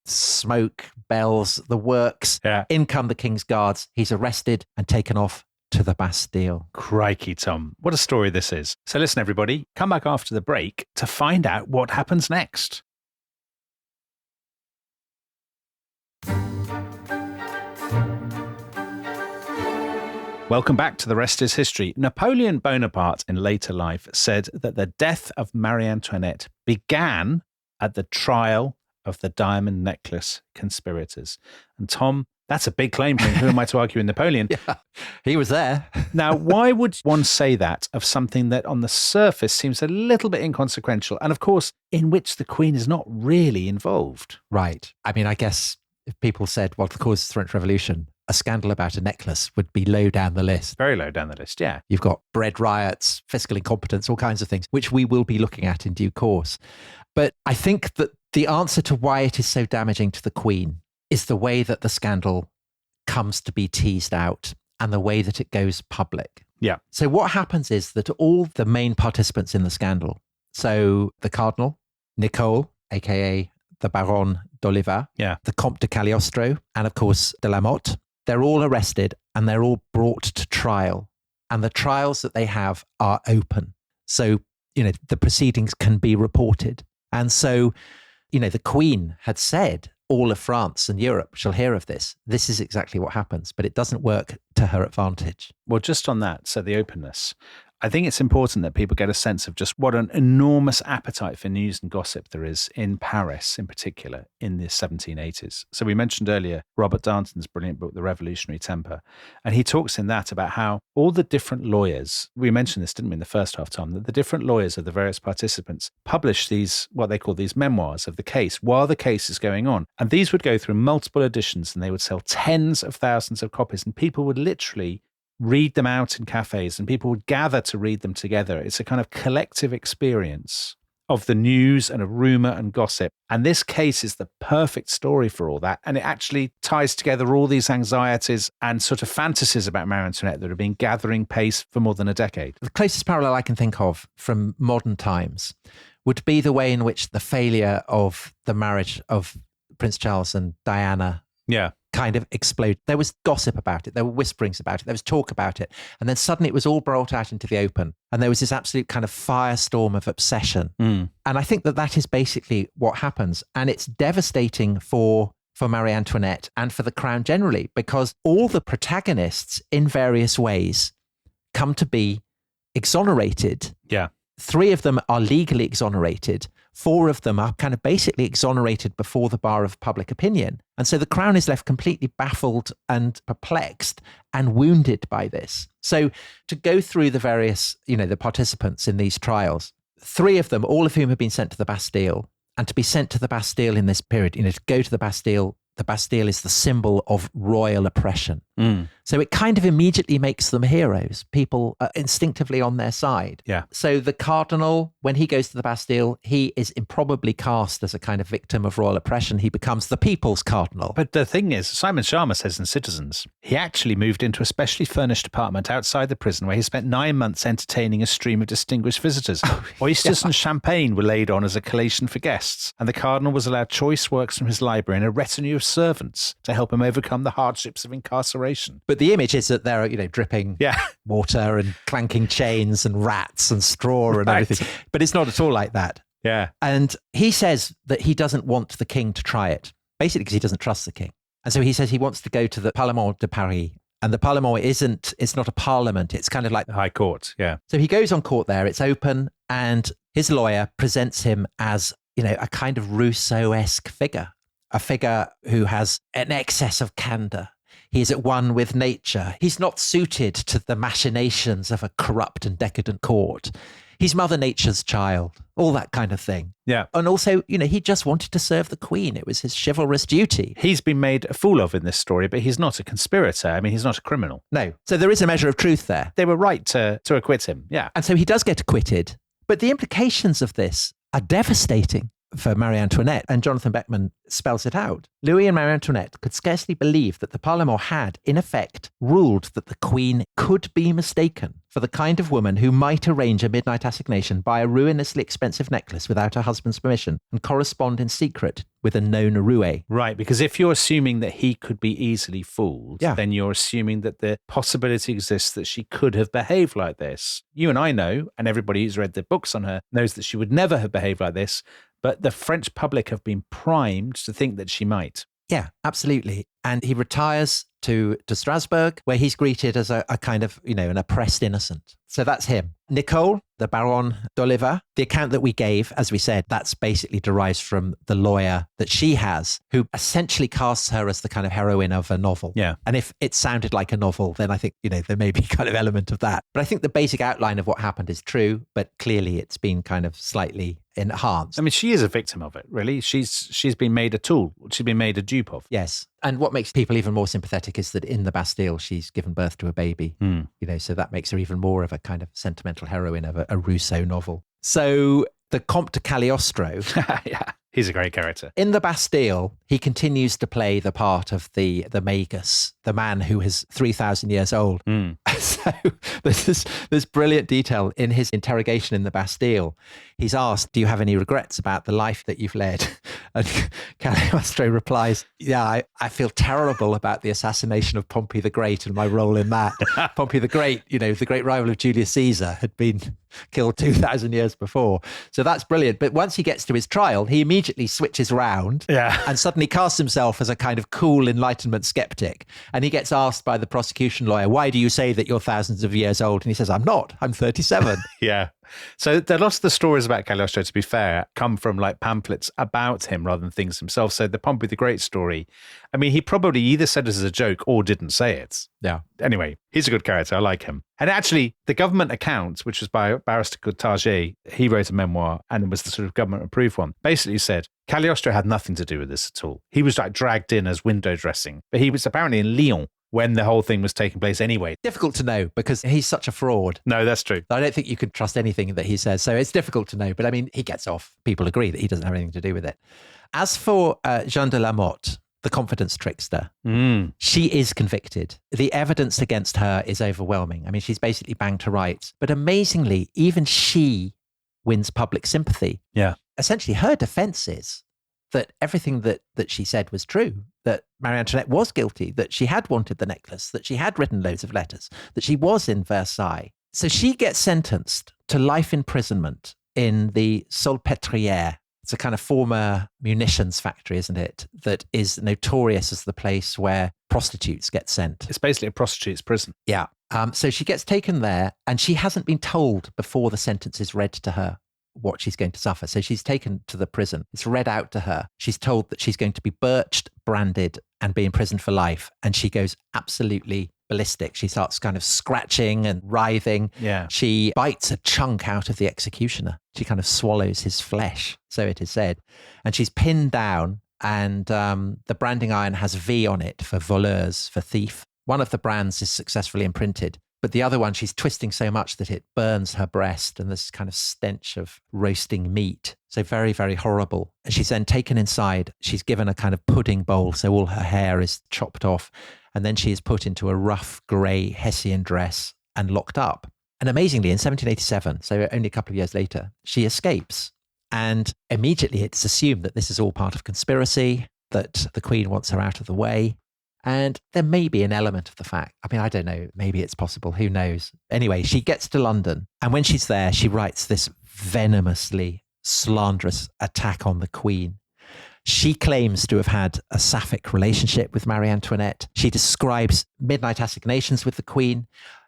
F: smoke, bells, the works.
H: Yeah.
F: In come the king's guards. He's arrested and taken off to the Bastille.
H: Crikey, Tom. What a story this is. So listen, everybody, come back after the break to find out what happens next. Welcome back to The Rest is History. Napoleon Bonaparte in later life said that the death of Marie Antoinette began at the trial of the diamond necklace conspirators. And Tom, that's a big claim from who am I to argue with Napoleon?
F: Yeah, he was there.
H: Now, why would one say that of something that on the surface seems a little bit inconsequential and, of course, in which the Queen is not really involved?
F: Right. I mean, I guess if people said, well, the cause of the French Revolution, a scandal about a necklace would be low down the list.
H: Very low down the list, yeah.
F: You've got bread riots, fiscal incompetence, all kinds of things, which we will be looking at in due course. But I think that the answer to why it is so damaging to the Queen is the way that the scandal comes to be teased out and the way that it goes public.
H: Yeah.
F: So what happens is that all the main participants in the scandal, so the Cardinal, Nicole, aka the Baron d'Oliva, the Comte de Cagliostro, and of course de la Motte, they're all arrested and they're all brought to trial. And the trials that they have are open. So, the proceedings can be reported. And so, the Queen had said, all of France and Europe shall hear of this. This is exactly what happens, but it doesn't work to her advantage.
H: Well, just on that, so the openness, I think it's important that people get a sense of just what an enormous appetite for news and gossip there is in Paris, in particular, in the 1780s. So we mentioned earlier Robert Darnton's brilliant book, The Revolutionary Temper, and he talks in that about how all the different lawyers, we mentioned this, didn't we, in the first half, Tom, that the different lawyers of the various participants publish these, what they call these memoirs of the case while the case is going on. And these would go through multiple editions and they would sell tens of thousands of copies, and people would literally read them out in cafes and people would gather to read them together. It's a kind of collective experience of the news and of rumor and gossip. And this case is the perfect story for all that. And it actually ties together all these anxieties and sort of fantasies about Marie Antoinette that have been gathering pace for more than a decade.
F: The closest parallel I can think of from modern times would be the way in which the failure of the marriage of Prince Charles and Diana kind of explode. There was gossip about it. There were whisperings about it. There was talk about it. And then suddenly it was all brought out into the open. And there was this absolute kind of firestorm of obsession. And I think that that is basically what happens. And it's devastating for Marie Antoinette and for the crown generally, because all the protagonists in various ways come to be exonerated.
H: Yeah.
F: 3 of them are legally exonerated. 4 of them are kind of basically exonerated before the bar of public opinion. And so the crown is left completely baffled and perplexed and wounded by this. So to go through the various, the participants in these trials, 3 of them, all of whom have been sent to the Bastille, and to be sent to the Bastille in this period, to go to the Bastille is the symbol of royal oppression. So it kind of immediately makes them heroes. People are instinctively on their side.
H: Yeah.
F: So the Cardinal, when he goes to the Bastille, he is improbably cast as a kind of victim of royal oppression. He becomes the people's Cardinal.
H: But the thing is, Simon Sharma says in Citizens, he actually moved into a specially furnished apartment outside the prison where he spent 9 months entertaining a stream of distinguished visitors. Oysters and champagne were laid on as a collation for guests, and the Cardinal was allowed choice works from his library and a retinue of servants to help him overcome the hardships of incarceration.
F: But the image is that there are, dripping water and clanking chains and rats and straw and everything. But it's not at all like that.
H: Yeah.
F: And he says that he doesn't want the king to try it, basically because he doesn't trust the king. And so he says he wants to go to the Parlement de Paris. And the Parlement it's not a parliament. It's kind of like
H: the High Court. Yeah.
F: So he goes on court there. It's open. And his lawyer presents him as, a kind of Rousseau-esque figure, a figure who has an excess of candor. He is at one with nature. He's not suited to the machinations of a corrupt and decadent court. He's Mother Nature's child, all that kind of thing.
H: Yeah.
F: And also, he just wanted to serve the Queen. It was his chivalrous duty.
H: He's been made a fool of in this story, but he's not a conspirator. I mean, he's not a criminal.
F: No. So there is a measure of truth there.
H: They were right to acquit him. Yeah.
F: And so he does get acquitted. But the implications of this are devastating for Marie Antoinette, and Jonathan Beckman spells it out. Louis and Marie Antoinette could scarcely believe that the Parlement had, in effect, ruled that the Queen could be mistaken for the kind of woman who might arrange a midnight assignation, buy a ruinously expensive necklace without her husband's permission, and correspond in secret with a known roue.
H: Right, because if you're assuming that he could be easily fooled, then you're assuming that the possibility exists that she could have behaved like this. You and I know, and everybody who's read the books on her knows that she would never have behaved like this, but the French public have been primed to think that she might.
F: Yeah, absolutely. And he retires to Strasbourg, where he's greeted as a kind of, an oppressed innocent. So that's him. Nicole, the Baronne d'Oliva, the account that we gave, as we said, that's basically derives from the lawyer that she has, who essentially casts her as the kind of heroine of a novel.
H: Yeah.
F: And if it sounded like a novel, then I think, there may be kind of element of that. But I think the basic outline of what happened is true, but clearly it's been kind of slightly enhanced.
H: I mean, she is a victim of it, really. She's been made a tool. She's been made a dupe of.
F: Yes. And what makes people even more sympathetic is that in the Bastille, she's given birth to a baby, so that makes her even more of a kind of sentimental heroine of a Rousseau novel. So the Comte de Cagliostro.
H: Yeah, he's a great character.
F: In the Bastille, he continues to play the part of the magus, the man who is 3,000 years old. So there's this brilliant detail in his interrogation in the Bastille. He's asked, do you have any regrets about the life that you've led? And Cagliostro replies, yeah, I feel terrible about the assassination of Pompey the Great and my role in that. Pompey the Great, the great rival of Julius Caesar, had been killed 2,000 years before. So that's brilliant. But once he gets to his trial, he immediately switches around and suddenly casts himself as a kind of cool Enlightenment skeptic. And he gets asked by the prosecution lawyer, why do you say that you're thousands of years old? And he says, I'm not. I'm 37.
H: Yeah. So lots of the stories about Cagliostro, to be fair, come from like pamphlets about him rather than things himself. So the Pompey the Great story, I mean, he probably either said it as a joke or didn't say it.
F: Yeah.
H: Anyway, he's a good character. I like him. And actually, the government account, which was by Barrister Courtagier, he wrote a memoir and it was the sort of government approved one, basically said Cagliostro had nothing to do with this at all. He was like dragged in as window dressing, but he was apparently in Lyon when the whole thing was taking place anyway.
F: Difficult to know because he's such a fraud.
H: No, that's true.
F: I don't think you can trust anything that he says. So it's difficult to know. But I mean, he gets off. People agree that he doesn't have anything to do with it. As for Jeanne de la Motte, the confidence trickster, she is convicted. The evidence against her is overwhelming. I mean, she's basically banged to rights. But amazingly, even she wins public sympathy.
H: Yeah.
F: Essentially, her defense is that everything that she said was true, that Marie Antoinette was guilty, that she had wanted the necklace, that she had written loads of letters, that she was in Versailles. So she gets sentenced to life imprisonment in the Salpêtrière. It's a kind of former munitions factory, isn't it? That is notorious as the place where prostitutes get sent.
H: It's basically a prostitute's prison.
F: Yeah. So she gets taken there and she hasn't been told before the sentence is read to her what she's going to suffer. So she's taken to the prison. It's read out to her. She's told that she's going to be birched, branded, and be imprisoned for life. And she goes absolutely ballistic. She starts kind of scratching and writhing.
H: Yeah.
F: She bites a chunk out of the executioner. She kind of swallows his flesh, so it is said. And she's pinned down and the branding iron has V on it for voleuse, for thief. One of the brands is successfully imprinted. But the other one, she's twisting so much that it burns her breast and this kind of stench of roasting meat. So very, very horrible. And she's then taken inside. She's given a kind of pudding bowl. So all her hair is chopped off. And then she is put into a rough grey Hessian dress and locked up. And amazingly, in 1787, so only a couple of years later, she escapes. And immediately it's assumed that this is all part of conspiracy, that the Queen wants her out of the way. And there may be an element of the fact, I mean, I don't know, maybe it's possible, who knows? Anyway, she gets to London. And when she's there, she writes this venomously slanderous attack on the Queen. She claims to have had a sapphic relationship with Marie Antoinette. She describes midnight assignations with the Queen.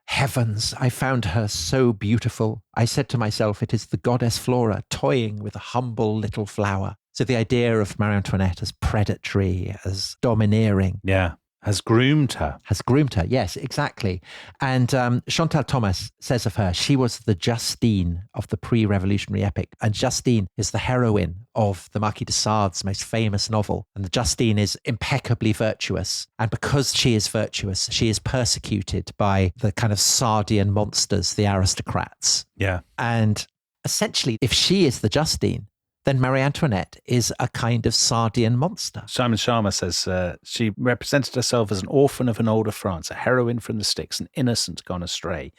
F: Heavens, I found her so beautiful. I said to myself, it is the goddess Flora toying with a humble little flower. So the idea of Marie Antoinette as predatory, as domineering.
H: Yeah. Has groomed her.
F: Has groomed her, yes, exactly. And Chantal Thomas says of her, she was the Justine of the pre-revolutionary epic. And Justine is the heroine of the Marquis de Sade's most famous novel. And the Justine is impeccably virtuous. And because she is virtuous, she is persecuted by the kind of Sardian monsters, the aristocrats.
H: Yeah.
F: And essentially, if she is the Justine, then Marie Antoinette is a kind of Sardian monster.
H: Simon Sharma says she represented herself as an orphan of an older France, a heroine from the sticks, an innocent gone astray.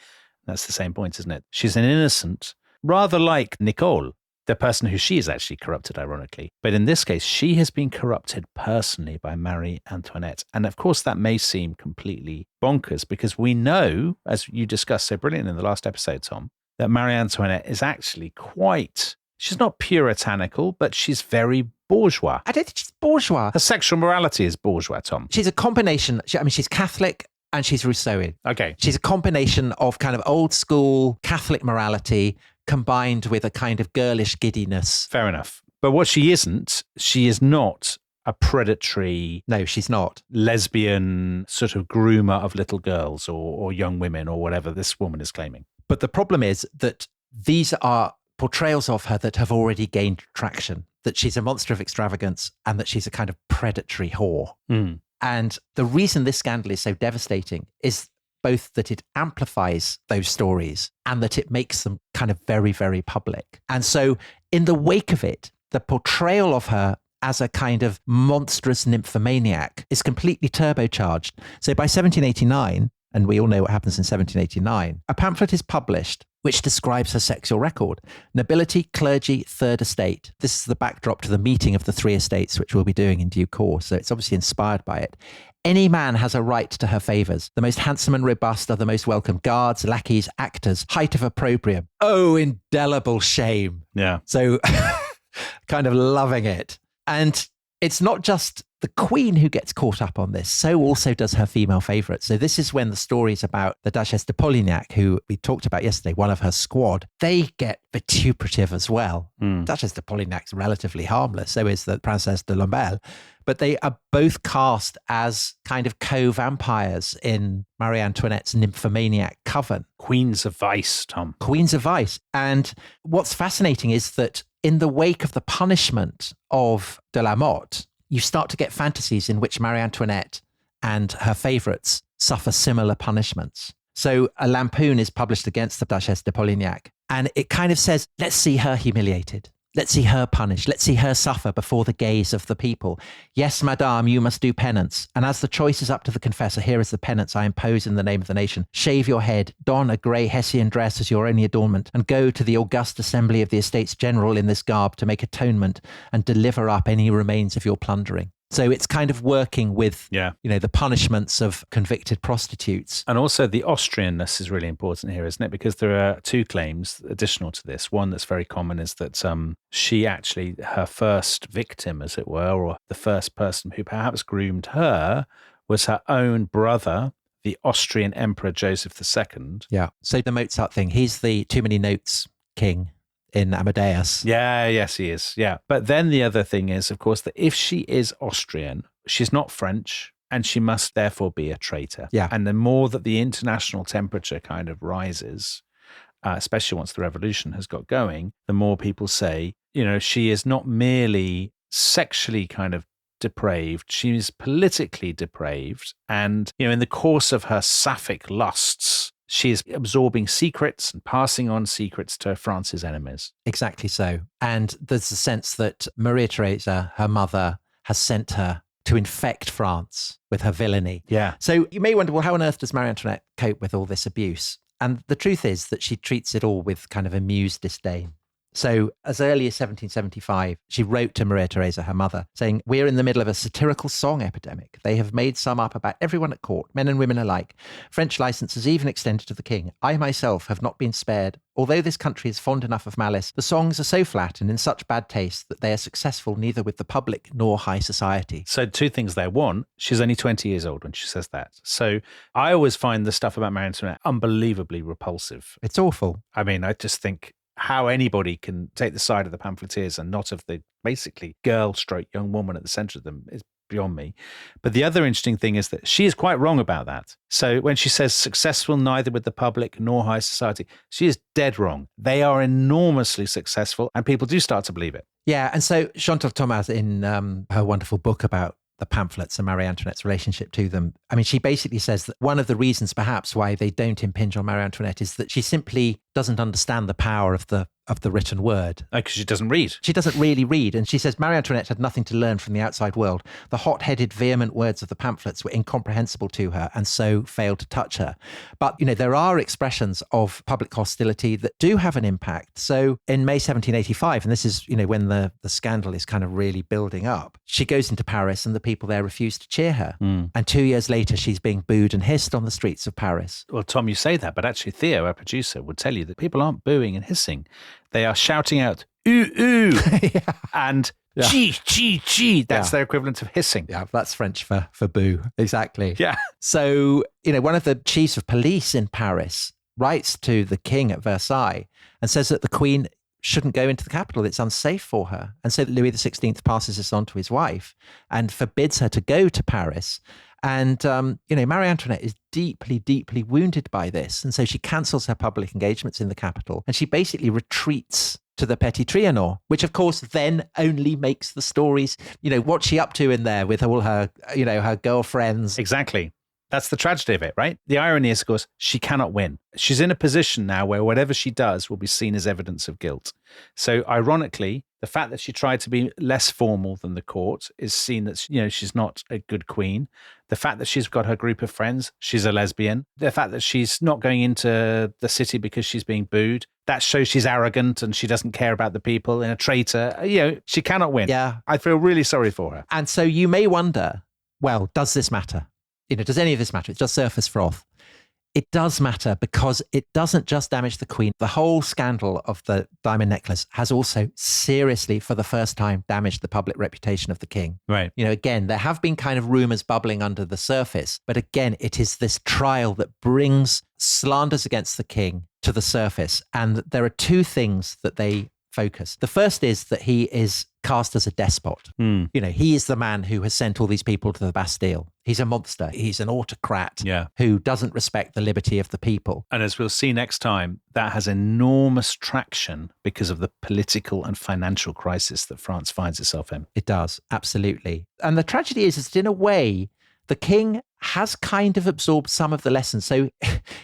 H: That's the same point, isn't it? She's an innocent, rather like Nicole, the person who she is actually corrupted, ironically. But in this case, she has been corrupted personally by Marie Antoinette. And of course, that may seem completely bonkers because we know, as you discussed so brilliantly in the last episode, Tom, that Marie Antoinette is actually quite... She's not puritanical, but she's very bourgeois.
F: I don't think she's bourgeois.
H: Her sexual morality is bourgeois, Tom.
F: She's a combination. She's Catholic and she's Rousseauian.
H: Okay.
F: She's a combination of kind of old school Catholic morality combined with a kind of girlish giddiness.
H: Fair enough. But what she is not a predatory...
F: No, she's not.
H: Lesbian sort of groomer of little girls or young women or whatever this woman is claiming.
F: But the problem is that these are portrayals of her that have already gained traction, that she's a monster of extravagance and that she's a kind of predatory whore.
H: Mm.
F: And the reason this scandal is so devastating is both that it amplifies those stories and that it makes them kind of very, very public. And so in the wake of it, the portrayal of her as a kind of monstrous nymphomaniac is completely turbocharged. So by 1789, and we all know what happens in 1789, a pamphlet is published which describes her sexual record. Nobility, clergy, third estate. This is the backdrop to the meeting of the three estates, which we'll be doing in due course. So it's obviously inspired by it. Any man has a right to her favours. The most handsome and robust are the most welcome. Guards, lackeys, actors, height of opprobrium. Oh, indelible shame.
H: Yeah.
F: So kind of loving it. And it's not just the Queen who gets caught up on this, so also does her female favourite. So this is when the stories about the Duchesse de Polignac, who we talked about yesterday, one of her squad, they get vituperative as well. Duchesse de Polignac's relatively harmless, so is the Princesse de Lamballe. But they are both cast as kind of co-vampires in Marie Antoinette's nymphomaniac coven.
H: Queens of Vice, Tom.
F: Queens of Vice. And what's fascinating is that in the wake of the punishment of de la Motte, you start to get fantasies in which Marie Antoinette and her favourites suffer similar punishments. So a lampoon is published against the Duchesse de Polignac, and it kind of says, let's see her humiliated. Let's see her punished. Let's see her suffer before the gaze of the people. Yes, madame, you must do penance. And as the choice is up to the confessor, here is the penance I impose in the name of the nation. Shave your head, don a grey Hessian dress as your only adornment, and go to the august assembly of the Estates General in this garb to make atonement and deliver up any remains of your plundering. So it's kind of working with, the punishments of convicted prostitutes.
H: And also the Austrianness is really important here, isn't it? Because there are two claims additional to this. One that's very common is that she actually, her first victim, as it were, or the first person who perhaps groomed her was her own brother, the Austrian Emperor Joseph II.
F: Yeah. So the Mozart thing, he's the too many notes king in Amadeus.
H: Yes, he is. Yeah. But then the other thing is, of course, that if she is Austrian, she's not French, and she must therefore be a traitor.
F: Yeah.
H: And the more that the international temperature kind of rises, especially once the revolution has got going, the more people say, she is not merely sexually kind of depraved, she is politically depraved. And, in the course of her sapphic lusts, she is absorbing secrets and passing on secrets to France's enemies.
F: Exactly so. And there's a sense that Maria Theresa, her mother, has sent her to infect France with her villainy.
H: Yeah.
F: So you may wonder, well, how on earth does Marie Antoinette cope with all this abuse? And the truth is that she treats it all with kind of amused disdain. So as early as 1775, she wrote to Maria Theresa, her mother, saying, "We're in the middle of a satirical song epidemic. They have made some up about everyone at court, men and women alike. French license is even extended to the king. I myself have not been spared. Although this country is fond enough of malice, the songs are so flat and in such bad taste that they are successful neither with the public nor high society."
H: So two things there. One, she's only 20 years old when she says that. So I always find the stuff about Marie Antoinette unbelievably repulsive.
F: It's awful.
H: I mean, I just think how anybody can take the side of the pamphleteers and not of the basically girl-stroke young woman at the centre of them is beyond me. But the other interesting thing is that she is quite wrong about that. So when she says successful neither with the public nor high society, she is dead wrong. They are enormously successful and people do start to believe it.
F: Yeah. And so Chantal Thomas, in her wonderful book about the pamphlets and Marie Antoinette's relationship to them, I mean, she basically says that one of the reasons perhaps why they don't impinge on Marie Antoinette is that she simply doesn't understand the power of the written word.
H: Because she doesn't read.
F: She doesn't really read. And she says Marie Antoinette had nothing to learn from the outside world. The hot-headed, vehement words of the pamphlets were incomprehensible to her and so failed to touch her. But, you know, there are expressions of public hostility that do have an impact. So in May 1785, and this is, you know, when the scandal is kind of really building up, she goes into Paris and the people there refuse to cheer her. And 2 years later, she's being booed and hissed on the streets of Paris.
H: Well, Tom, you say that, but actually Theo, our producer, would tell you that people aren't booing and hissing. They are shouting out, ooh, ooh, and gee, gee, gee. That's their equivalent of hissing.
F: Yeah, that's French for boo. Exactly.
H: Yeah.
F: So, you know, one of the chiefs of police in Paris writes to the king at Versailles and says that the queen shouldn't go into the capital. It's unsafe for her. And so Louis XVI passes this on to his wife and forbids her to go to Paris. And, you know, Marie Antoinette is deeply, deeply wounded by this. And so she cancels her public engagements in the capital and she basically retreats to the Petit Trianon, which of course then only makes the stories, you know, what's she up to in there with all her, you know, her girlfriends.
H: Exactly. That's the tragedy of it, right? The irony is, of course, she cannot win. She's in a position now where whatever she does will be seen as evidence of guilt. So ironically, the fact that she tried to be less formal than the court is seen that, you know, she's not a good queen. The fact that she's got her group of friends, she's a lesbian. The fact that she's not going into the city because she's being booed, that shows she's arrogant and she doesn't care about the people and a traitor. You know, she cannot win.
F: Yeah.
H: I feel really sorry for her.
F: And so you may wonder, well, does this matter? You know, does any of this matter? It's just surface froth. It does matter because it doesn't just damage the queen. The whole scandal of the diamond necklace has also seriously, for the first time, damaged the public reputation of the king.
H: Right.
F: You know, again, there have been kind of rumors bubbling under the surface, but again, it is this trial that brings slanders against the king to the surface. And there are two things that they focus. The first is that he is cast as a despot. You know, he is the man who has sent all these people to the Bastille. He's a monster. He's an autocrat who doesn't respect the liberty of the people.
H: And as we'll see next time, that has enormous traction because of the political and financial crisis that France finds itself in.
F: It does, absolutely. And the tragedy is that in a way, the king has kind of absorbed some of the lessons. So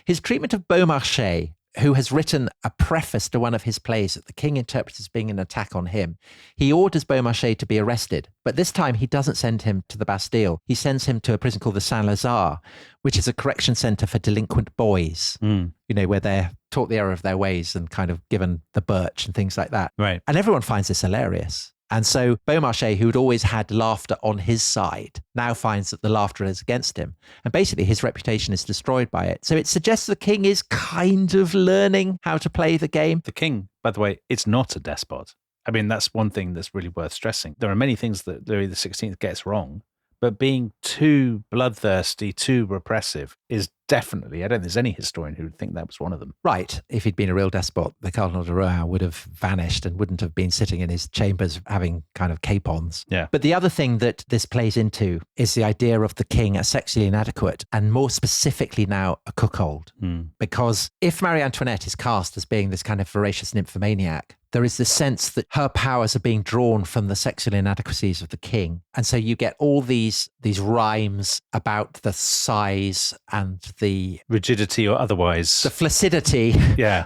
F: his treatment of Beaumarchais, who has written a preface to one of his plays that the king interprets as being an attack on him. He orders Beaumarchais to be arrested, but this time he doesn't send him to the Bastille. He sends him to a prison called the Saint-Lazare, which is a correction centre for delinquent boys, you know, where they're taught the error of their ways and kind of given the birch and things like that.
H: Right.
F: And everyone finds this hilarious. And so Beaumarchais, who'd always had laughter on his side, now finds that the laughter is against him. And basically his reputation is destroyed by it. So it suggests the king is kind of learning how to play the game.
H: The king, by the way, it's not a despot. I mean, that's one thing that's really worth stressing. There are many things that Louis XVI gets wrong, but being too bloodthirsty, too repressive is definitely, I don't think there's any historian who would think that was one of them.
F: Right. If he'd been a real despot, the Cardinal de Rohan would have vanished and wouldn't have been sitting in his chambers having kind of capons.
H: Yeah.
F: But the other thing that this plays into is the idea of the king as sexually inadequate and more specifically now a cuckold. Because if Marie Antoinette is cast as being this kind of voracious nymphomaniac, there is this sense that her powers are being drawn from the sexual inadequacies of the king. And so you get all these rhymes about the size and the
H: rigidity or otherwise,
F: the flaccidity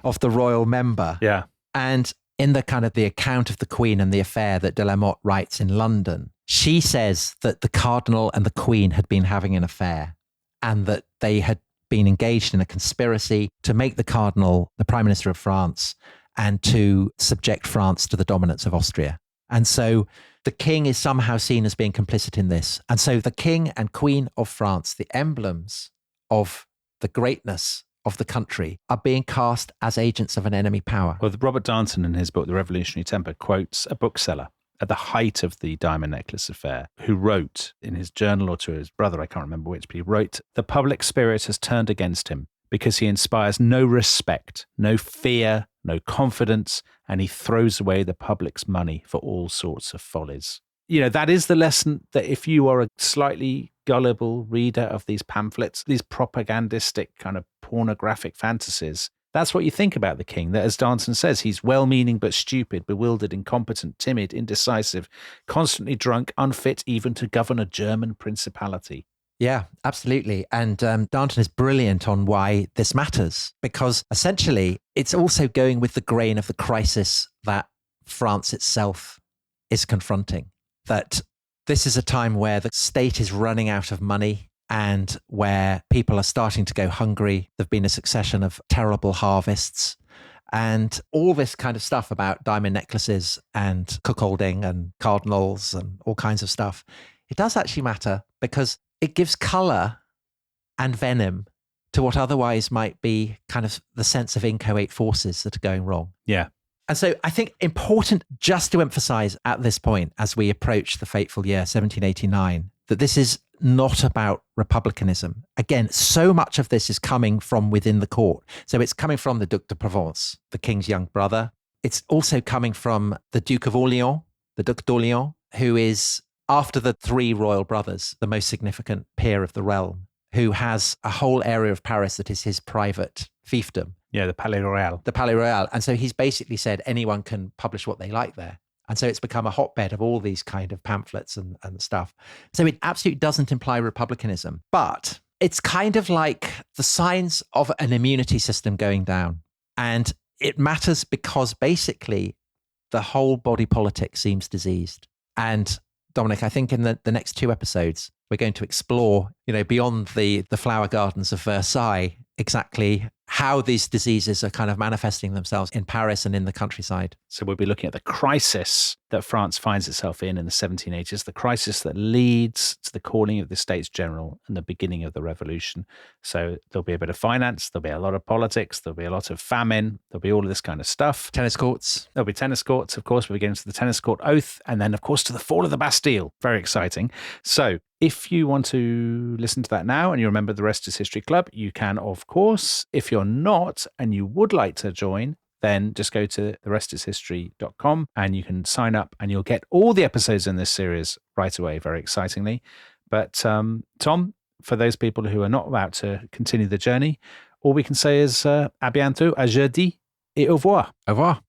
F: of the royal member.
H: Yeah.
F: And in the kind of the account of the Queen and the affair that de la Motte writes in London, she says that the Cardinal and the Queen had been having an affair and that they had been engaged in a conspiracy to make the Cardinal the Prime Minister of France and to subject France to the dominance of Austria. And so the king is somehow seen as being complicit in this. And so the king and queen of France, the emblems of the greatness of the country, are being cast as agents of an enemy power.
H: Well, Robert Darnton, in his book, The Revolutionary Temper, quotes a bookseller at the height of the diamond necklace affair, who wrote in his journal or to his brother, I can't remember which, but he wrote, "The public spirit has turned against him because he inspires no respect, no fear, no confidence, and he throws away the public's money for all sorts of follies." that is the lesson, that if you are a slightly gullible reader of these pamphlets, these propagandistic kind of pornographic fantasies, that's what you think about the king. That, as Darnton says, he's well-meaning but stupid, bewildered, incompetent, timid, indecisive, constantly drunk, unfit even to govern a German principality.
F: Yeah, absolutely. And Darnton is brilliant on why this matters, because essentially it's also going with the grain of the crisis that France itself is confronting. That this is a time where the state is running out of money, and where people are starting to go hungry. There've been a succession of terrible harvests, and all this kind of stuff about diamond necklaces and cuckolding and cardinals and all kinds of stuff. It does actually matter because it gives color and venom to what otherwise might be kind of the sense of inchoate forces that are going wrong.
H: Yeah.
F: And so I think important just to emphasize at this point, as we approach the fateful year 1789, that this is not about republicanism. Again, so much of this is coming from within the court. So it's coming from the Duc de Provence, the king's young brother. It's also coming from the Duke of Orleans, the Duc d'Orléans, who is, after the three royal brothers, the most significant peer of the realm, who has a whole area of Paris that is his private fiefdom.
H: Yeah, the Palais Royal.
F: The Palais Royal. And so he's basically said anyone can publish what they like there. And so it's become a hotbed of all these kind of pamphlets and stuff. So it absolutely doesn't imply republicanism, but it's kind of like the signs of an immunity system going down. And it matters because basically the whole body politic seems diseased. And Dominic, I think in the next two episodes, we're going to explore, beyond the flower gardens of Versailles, exactly how these diseases are kind of manifesting themselves in Paris and in the countryside.
H: So we'll be looking at the crisis that France finds itself in the 1780s, the crisis that leads to the calling of the States General and the beginning of the revolution. So there'll be a bit of finance, there'll be a lot of politics, there'll be a lot of famine, there'll be all of this kind of stuff.
F: Tennis courts.
H: There'll be tennis courts, of course. We'll get into the tennis court oath, and then, of course, to the fall of the Bastille. Very exciting. So if you want to listen to that now and you remember the Rest is History Club, you can, of course. If you're not and you would like to join, then just go to therestishistory.com and you can sign up and you'll get all the episodes in this series right away, very excitingly. But Tom, for those people who are not about to continue the journey, all we can say is à bientôt, à jeudi et au revoir.
F: Au revoir.